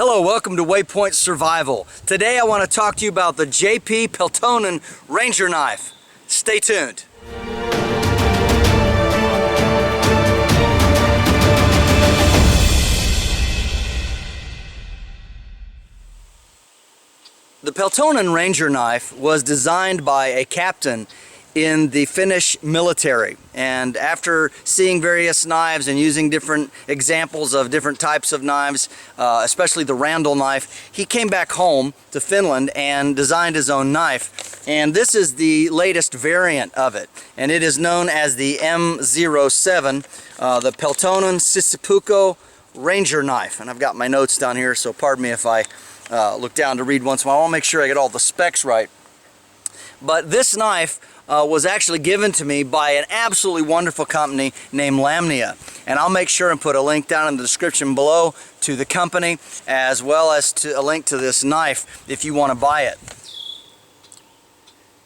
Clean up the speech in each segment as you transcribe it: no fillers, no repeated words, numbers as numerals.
Hello, welcome to Waypoint Survival. Today I want to talk to you about the JP Peltonen Ranger Knife. Stay tuned. The Peltonen Ranger Knife was designed by a captain in the Finnish military, and after seeing various knives and using different examples of different types of knives, especially the Randall knife, he came back home to Finland and designed his own knife. And this is the latest variant of it, and it is known as the M07, the Peltonen Sisipukko Ranger Knife. And I've got my notes down here, so pardon me if I look down to read once in a while. I want to make sure I get all the specs right. But this knife was actually given to me by an absolutely wonderful company named Lamnia, and I'll make sure and put a link down in the description below to the company, as well as to a link to this knife if you want to buy it.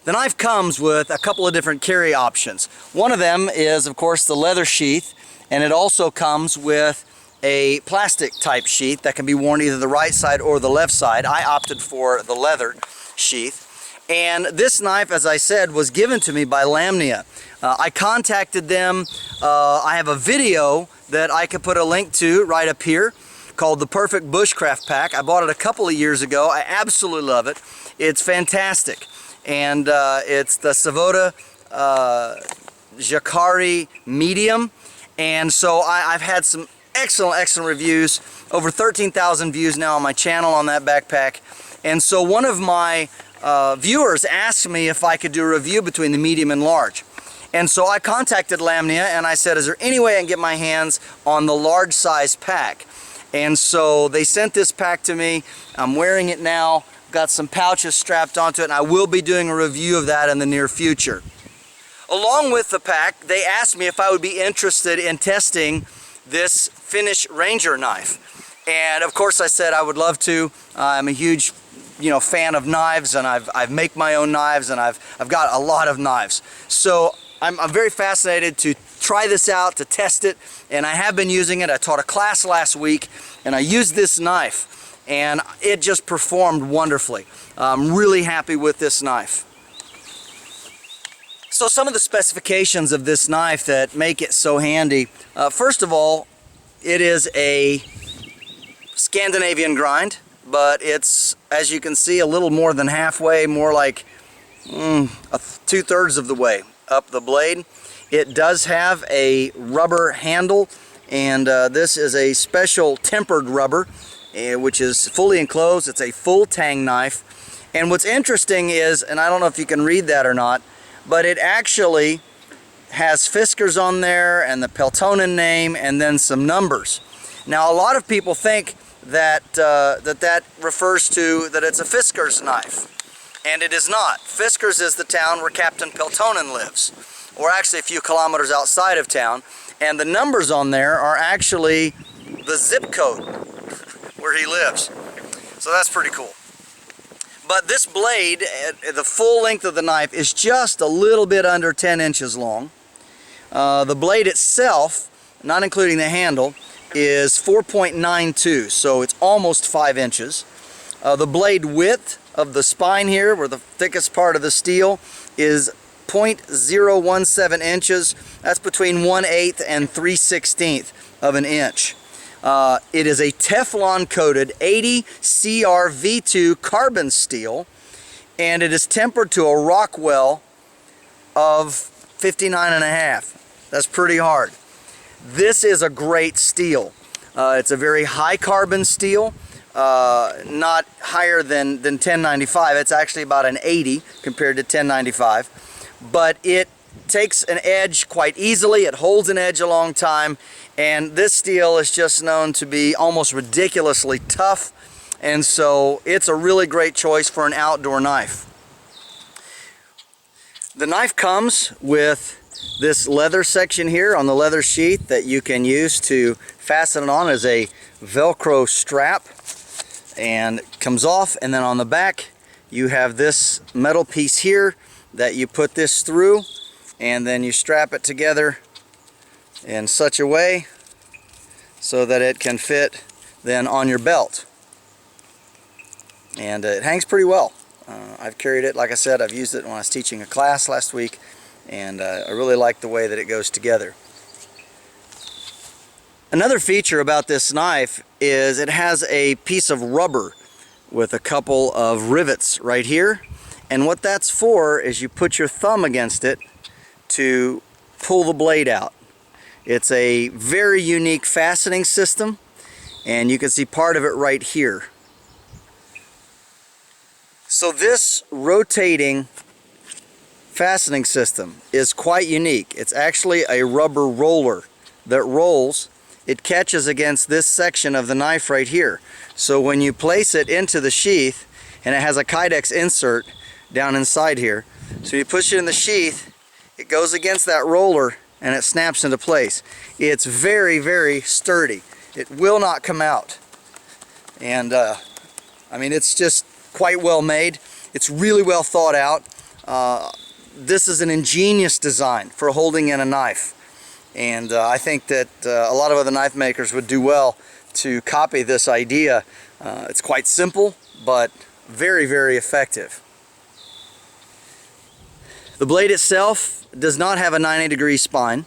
The knife comes with a couple of different carry options. One of them is, of course, the leather sheath, and it also comes with a plastic type sheath that can be worn either the right side or the left side. I opted for the leather sheath. And this knife, as I said, was given to me by Lamnia. I contacted them. I have a video that I could put a link to right up here called The Perfect Bushcraft Pack. I bought it a couple of years ago. I absolutely love it. It's fantastic. And it's the Savoda Jacari Medium. And so I've had some excellent reviews. Over 13,000 views now on my channel on that backpack. And so one of my viewers asked me if I could do a review between the medium and large. And so I contacted Lamnia and I said, is there any way I can get my hands on the large size pack? And so they sent this pack to me. I'm wearing it now, got some pouches strapped onto it, and I will be doing a review of that in the near future. Along with the pack, they asked me if I would be interested in testing this Finnish Ranger knife. And of course I said I would love to. I'm a huge fan of knives, and I've make my own knives, and I've got a lot of knives. So I'm very fascinated to try this out, to test it, and I have been using it. I taught a class last week, and I used this knife, and it just performed wonderfully. I'm really happy with this knife. So some of the specifications of this knife that make it so handy. First of all, it is a Scandinavian grind, but it's, as you can see, a little more than halfway, more like 2/3 of the way up the blade. It does have a rubber handle, and this is a special tempered rubber, which is fully enclosed. It's a full tang knife. And what's interesting is, and I don't know if you can read that or not, but it actually has Fiskars on there and the Peltonen name and then some numbers. Now a lot of people think that that refers to that it's a Fiskars knife, and it is not. Fiskars is the town where Captain Peltonen lives, or actually a few kilometers outside of town, and the numbers on there are actually the zip code where he lives. So that's pretty cool. But this blade, the full length of the knife, is just a little bit under 10 inches long. The blade itself, not including the handle, is 4.92, so it's almost 5 inches. The blade width of the spine here, where the thickest part of the steel, is 0.017 inches. That's between 1/8 and 3/16 of an inch. It is a Teflon coated 80 CR-V2 carbon steel, and it is tempered to a Rockwell of 59.5. That's pretty hard. This is a great steel. It's a very high carbon steel, not higher than 1095. It's actually about an 80 compared to 1095. But it takes an edge quite easily. It holds an edge a long time. And this steel is just known to be almost ridiculously tough. And so it's a really great choice for an outdoor knife. The knife comes with this leather section here on the leather sheath that you can use to fasten it on as a Velcro strap, and it comes off, and then on the back you have this metal piece here that you put this through, and then you strap it together in such a way so that it can fit then on your belt. and it hangs pretty well. I've carried it, like I said, I've used it when I was teaching a class last week, and I really like the way that it goes together. Another feature about this knife is it has a piece of rubber with a couple of rivets right here, and what that's for is you put your thumb against it to pull the blade out. It's a very unique fastening system, and you can see part of it right here. So this rotating fastening system is quite unique. It's actually a rubber roller that rolls. It catches against this section of the knife right here. So when you place it into the sheath, and it has a Kydex insert down inside here, so you push it in the sheath, it goes against that roller and it snaps into place. It's very, very sturdy. It will not come out. And I mean, it's just quite well made. It's really well thought out. This is an ingenious design for holding in a knife, and I think that a lot of other knife makers would do well to copy this idea. It's quite simple, but very, very effective. The blade itself does not have a 90-degree spine,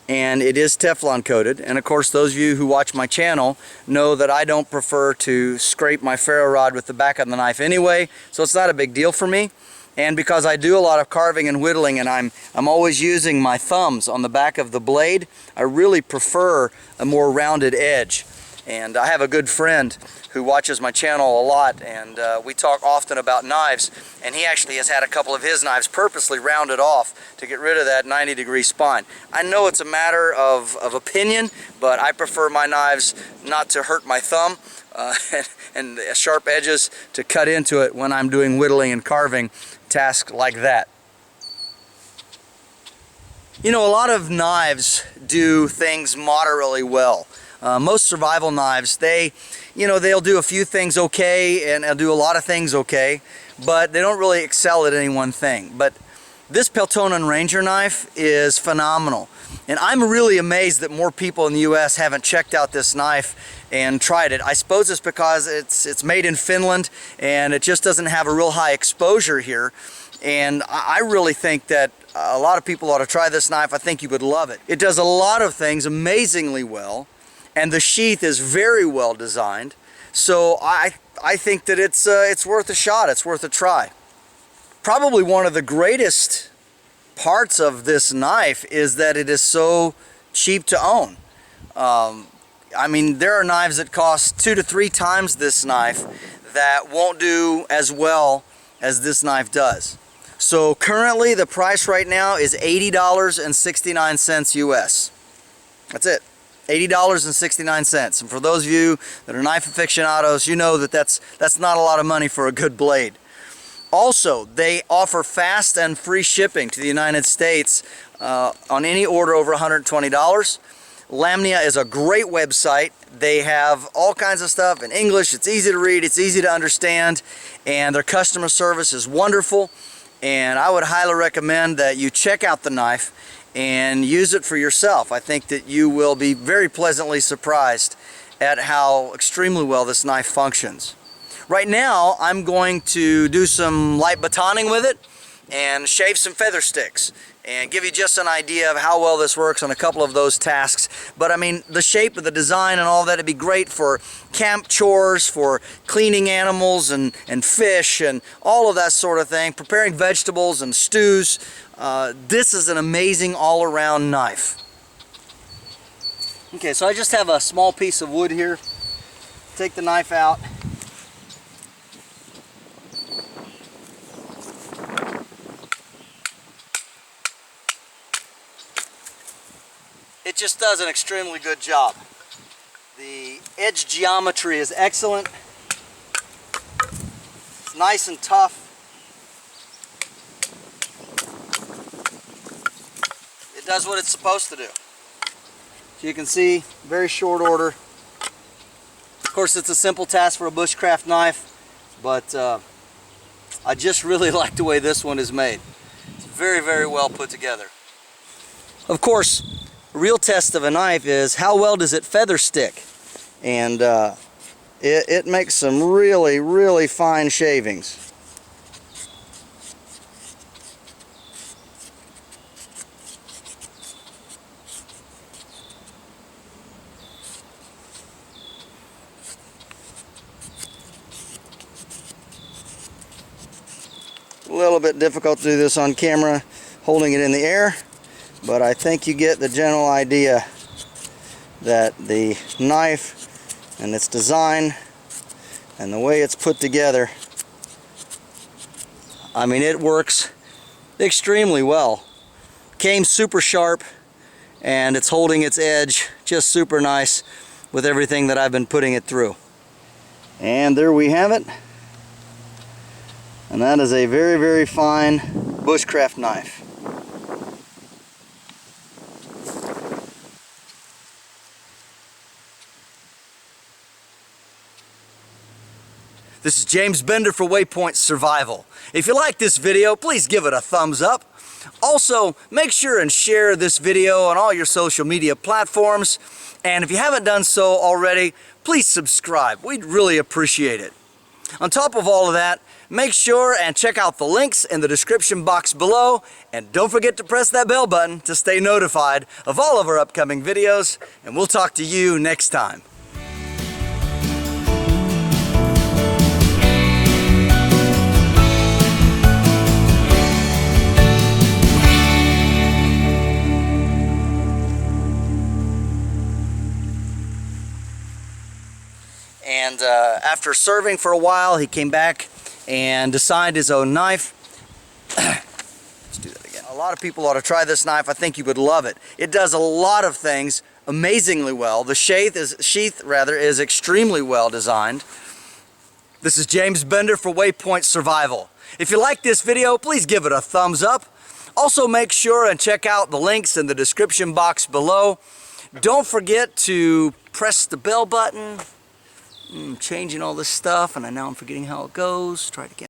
and it is Teflon coated. And of course, those of you who watch my channel know that I don't prefer to scrape my ferro rod with the back of the knife anyway, so it's not a big deal for me. And because I do a lot of carving and whittling, and I'm always using my thumbs on the back of the blade, I really prefer a more rounded edge. And I have a good friend who watches my channel a lot, and we talk often about knives, and he actually has had a couple of his knives purposely rounded off to get rid of that 90-degree spine. I know it's a matter of opinion, but I prefer my knives not to hurt my thumb and sharp edges to cut into it when I'm doing whittling and carving tasks like that. You know, a lot of knives do things moderately well. Most survival knives, they'll do a few things okay, and they'll do a lot of things okay, but they don't really excel at any one thing. But this Peltonen Ranger knife is phenomenal, and I'm really amazed that more people in the US haven't checked out this knife and tried it. I suppose it's because it's made in Finland, and it just doesn't have a real high exposure here. And I really think that a lot of people ought to try this knife. I think you would love it. It does a lot of things amazingly well, and the sheath is very well designed. So I think that it's worth a shot. It's worth a try. Probably one of the greatest parts of this knife is that it is so cheap to own. I mean, there are knives that cost 2 to 3 times this knife that won't do as well as this knife does. So currently the price right now is $80.69 US. That's it. $80.69. And for those of you that are knife aficionados, you know that that's not a lot of money for a good blade. Also, they offer fast and free shipping to the United States on any order over $120. Lamnia is a great website. They have all kinds of stuff in English. It's easy to read, it's easy to understand, and their customer service is wonderful. And I would highly recommend that you check out the knife and use it for yourself. I think that you will be very pleasantly surprised at how extremely well this knife functions. Right now, I'm going to do some light batoning with it and shave some feather sticks and give you just an idea of how well this works on a couple of those tasks. But I mean, the shape of the design and all that would be great for camp chores, for cleaning animals and fish and all of that sort of thing, preparing vegetables and stews. This is an amazing all-around knife. Okay, so I just have a small piece of wood here. Take the knife out. It just does an extremely good job. The edge geometry is excellent. It's nice and tough. It does what it's supposed to do. So you can see, very short order. Of course, it's a simple task for a bushcraft knife, but I just really like the way this one is made. It's very, very well put together. Of course, a real test of a knife is how well does it feather stick, and it makes some really, really fine shavings. A little bit difficult to do this on camera, holding it in the air, but I think you get the general idea that the knife and its design and the way it's put together, I mean, it works extremely well. Came super sharp, and it's holding its edge just super nice with everything that I've been putting it through. And there we have it. And that is a very, very fine bushcraft knife. This is James Bender for Waypoint Survival. If you like this video, please give it a thumbs up. Also, make sure and share this video on all your social media platforms. And if you haven't done so already, please subscribe. We'd really appreciate it. On top of all of that, make sure and check out the links in the description box below, and don't forget to press that bell button to stay notified of all of our upcoming videos, and we'll talk to you next time. And after serving for a while, he came back and designed his own knife. Let's do that again. A lot of people ought to try this knife. I think you would love it. It does a lot of things amazingly well. The sheath is extremely well designed. This is James Bender for Waypoint Survival. If you like this video, please give it a thumbs up. Also, make sure and check out the links in the description box below. Don't forget to press the bell button. Changing all this stuff, and now I'm forgetting how it goes. Try it again.